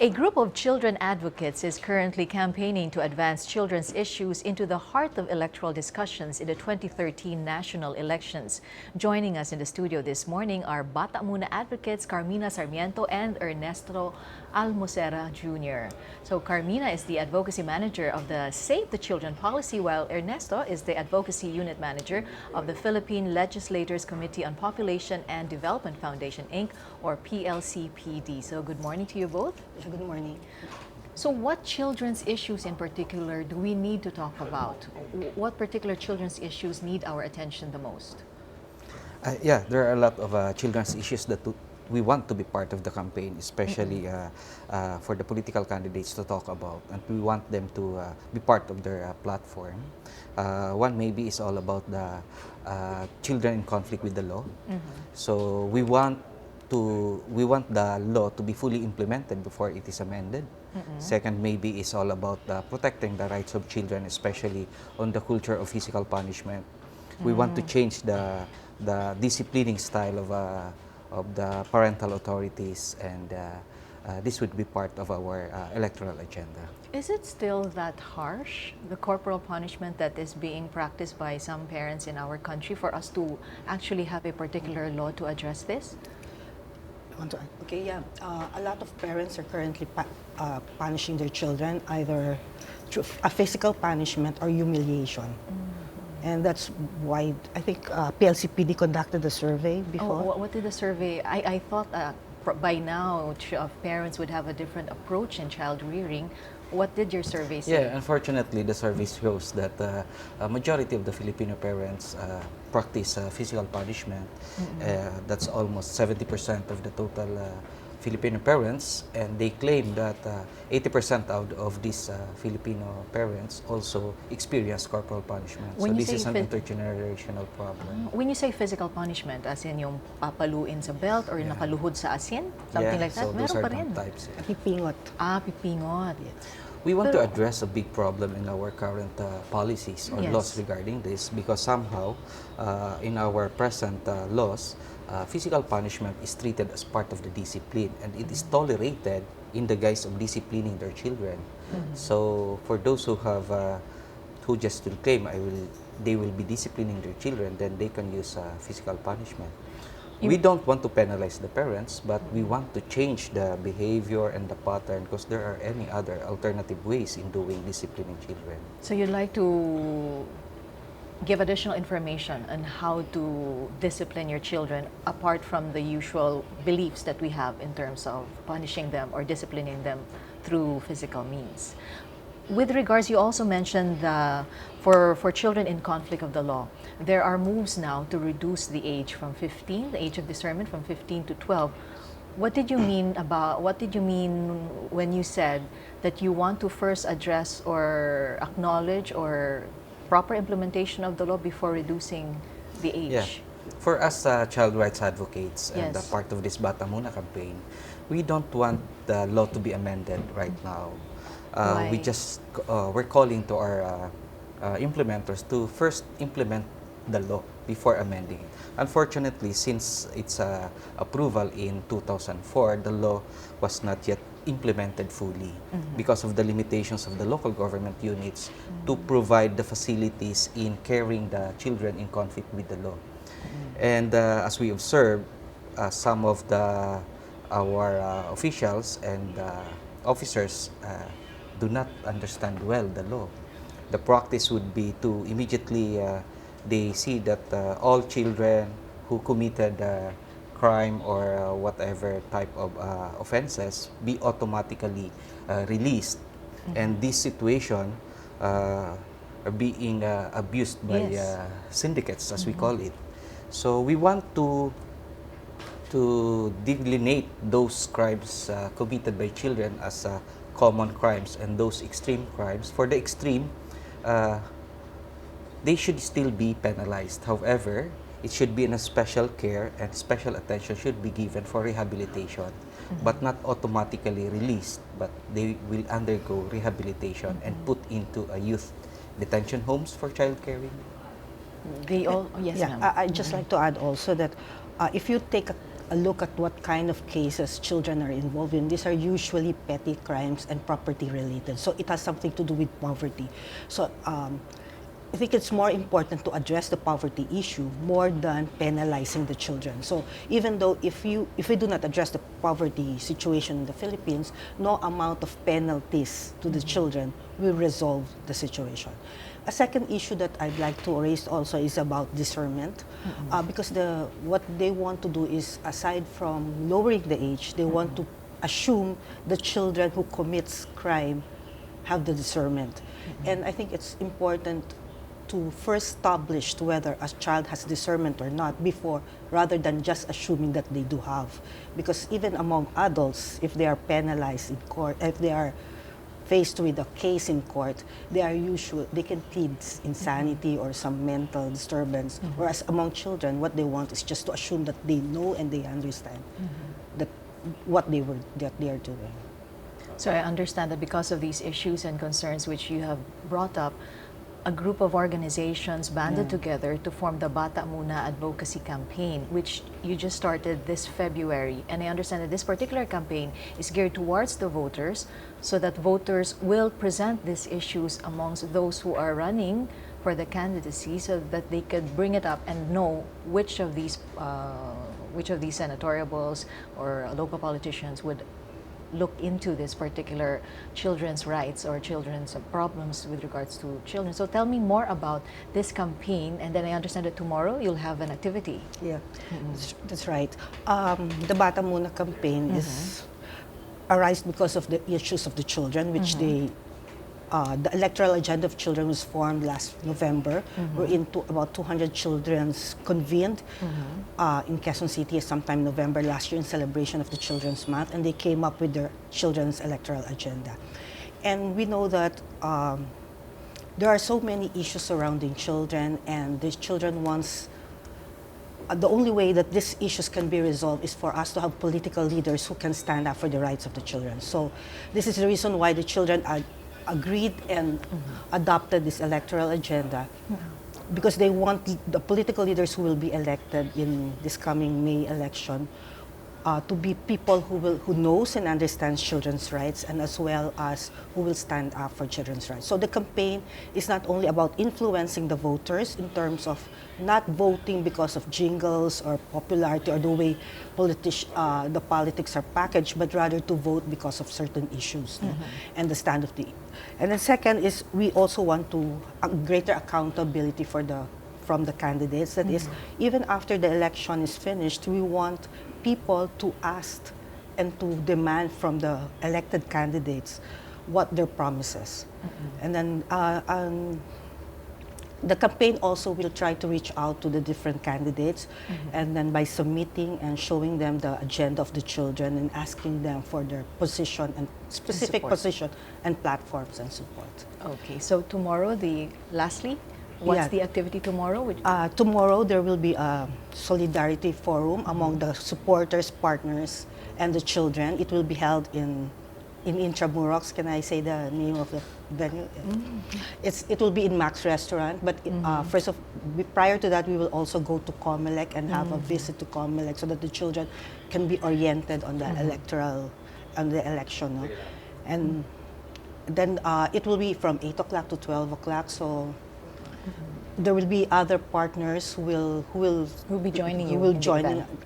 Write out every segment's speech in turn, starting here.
A group of children advocates is currently campaigning to advance children's issues into the heart of electoral discussions in the 2013 national elections. Joining us in the studio this morning are Bata Muna advocates Carmina Sarmiento and Ernesto Almocera Jr. So Carmina is the advocacy manager of the Save the Children policy, while Ernesto is the advocacy unit manager of the Philippine Legislators Committee on Population and Development Foundation, Inc., or PLCPD. So good morning to you both. Good morning. So what children's issues in particular do we need to talk about? What particular children's issues need our attention the most? Yeah, there are a lot of children's issues that we want to be part of the campaign, especially for the political candidates to talk about, and we want them to be part of their platform. One maybe is all about the children in conflict with the law. So we want the law to be fully implemented before it is amended. Second, maybe is all about protecting the rights of children, especially on the culture of physical punishment. We want to change the disciplining style of the parental authorities, and this would be part of our electoral agenda. Is it still that harsh, the corporal punishment that is being practiced by some parents in our country, for us to actually have a particular law to address this? Okay, yeah. A lot of parents are currently punishing their children either through a physical punishment or humiliation. And that's why I think PLCPD conducted a survey before. Oh, what did the survey? I thought by now parents would have a different approach in child rearing. What did your survey say? Yeah, unfortunately, the survey shows that a majority of the Filipino parents practice physical punishment. That's almost 70% of the total Filipino parents, and they claim that 80% out of these Filipino parents also experience corporal punishment. So this is an intergenerational problem. When you say physical punishment, as in yung papaluin sa belt or nakaluhod sa asin, something like that, so meron those are pa rin. types. Yeah. Pipingot. Pipingot. We want to address a big problem in our current policies or laws regarding this, because somehow in our present laws, physical punishment is treated as part of the discipline, and it is tolerated in the guise of disciplining their children. So for those who have who just will claim they will be disciplining their children, then they can use physical punishment. We don't want to penalize the parents, but we want to change the behavior and the pattern, because there are any other alternative ways in doing disciplining children. So you'd like to give additional information on how to discipline your children apart from the usual beliefs that we have in terms of punishing them or disciplining them through physical means. With regards, you also mentioned for children in conflict of the law, there are moves now to reduce the age from 15, the age of discernment from 15 to 12. What did you mean when you said that you want to first address or acknowledge or proper implementation of the law before reducing the age? Yeah. For us child rights advocates and part of this Bata Muna campaign, we don't want the law to be amended right now. We're calling to our implementers to first implement the law before amending it. Unfortunately, since its approval in 2004, the law was not yet implemented fully because of the limitations of the local government units to provide the facilities in caring the children in conflict with the law. And as we observe, some of our officials and officers do not understand well the law. The practice would be to immediately they see that all children who committed crime or whatever type of offenses be automatically released. And this situation are being abused by syndicates, as we call it. So we want to delineate those crimes committed by children as common crimes and those extreme crimes. For the extreme, they should still be penalized. However, it should be in a special care, and special attention should be given for rehabilitation, but not automatically released, but they will undergo rehabilitation and put into a youth detention homes for child caring. They all, yes, ma'am. I'd just like to add also that if you take a look at what kind of cases children are involved in, these are usually petty crimes and property related. So it has something to do with poverty. So I think it's more important to address the poverty issue more than penalizing the children. So even though if we do not address the poverty situation in the Philippines, no amount of penalties to the children will resolve the situation. A second issue that I'd like to raise also is about discernment, because what they want to do is, aside from lowering the age, they want to assume the children who commits crime have the discernment. And I think it's important to first establish whether a child has discernment or not before, rather than just assuming that they do have. Because even among adults, if they are penalized in court, if they are faced with a case in court, they can plead insanity or some mental disturbance. Whereas among children, what they want is just to assume that they know and they understand that what they are doing. So I understand that because of these issues and concerns which you have brought up, a group of organizations banded together to form the Bata Muna Advocacy campaign, which you just started this February. And I understand that this particular campaign is geared towards the voters, so that voters will present these issues amongst those who are running for the candidacy, so that they could bring it up and know which of these senatoriables or local politicians would look into this particular children's rights or children's problems with regards to children. So tell me more about this campaign, and then I understand that tomorrow you'll have an activity. Yeah, that's right. The Bata Muna campaign is arise because of the issues of the children, which the electoral agenda of children was formed last November. We're into about 200 children convened in Quezon City sometime November last year in celebration of the Children's Month, and they came up with their children's electoral agenda. And we know that there are so many issues surrounding children, and the children wants the only way that these issues can be resolved is for us to have political leaders who can stand up for the rights of the children. So this is the reason why the children agreed and adopted this electoral agenda, because they want the political leaders who will be elected in this coming May election to be people who knows and understands children's rights, and as well as who will stand up for children's rights. So the campaign is not only about influencing the voters in terms of not voting because of jingles or popularity or the way the politics are packaged, but rather to vote because of certain issues and the stand of the. And then second is we also want to greater accountability from the candidates. That is, even after the election is finished, we want people to ask and to demand from the elected candidates what their promises. And then the campaign also will try to reach out to the different candidates, and then by submitting and showing them the agenda of the children and asking them for their position and specific position and platforms and support. Okay, so tomorrow, lastly, what's the activity tomorrow? Tomorrow there will be a solidarity forum among the supporters, partners, and the children. It will be held in Intramuros. Can I say the name of the venue? It will be in Max Restaurant, but prior to that, we will also go to Comelec and have a visit to Comelec so that the children can be oriented on the election. No? And then it will be from 8 o'clock to 12 o'clock. So there will be other partners who will be joining you. Who will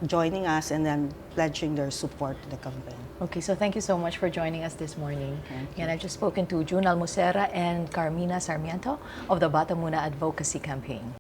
joining us and then pledging their support to the campaign. Okay, so thank you so much for joining us this morning. And I've just spoken to June Almocera and Carmina Sarmiento of the Bata Muna Advocacy Campaign.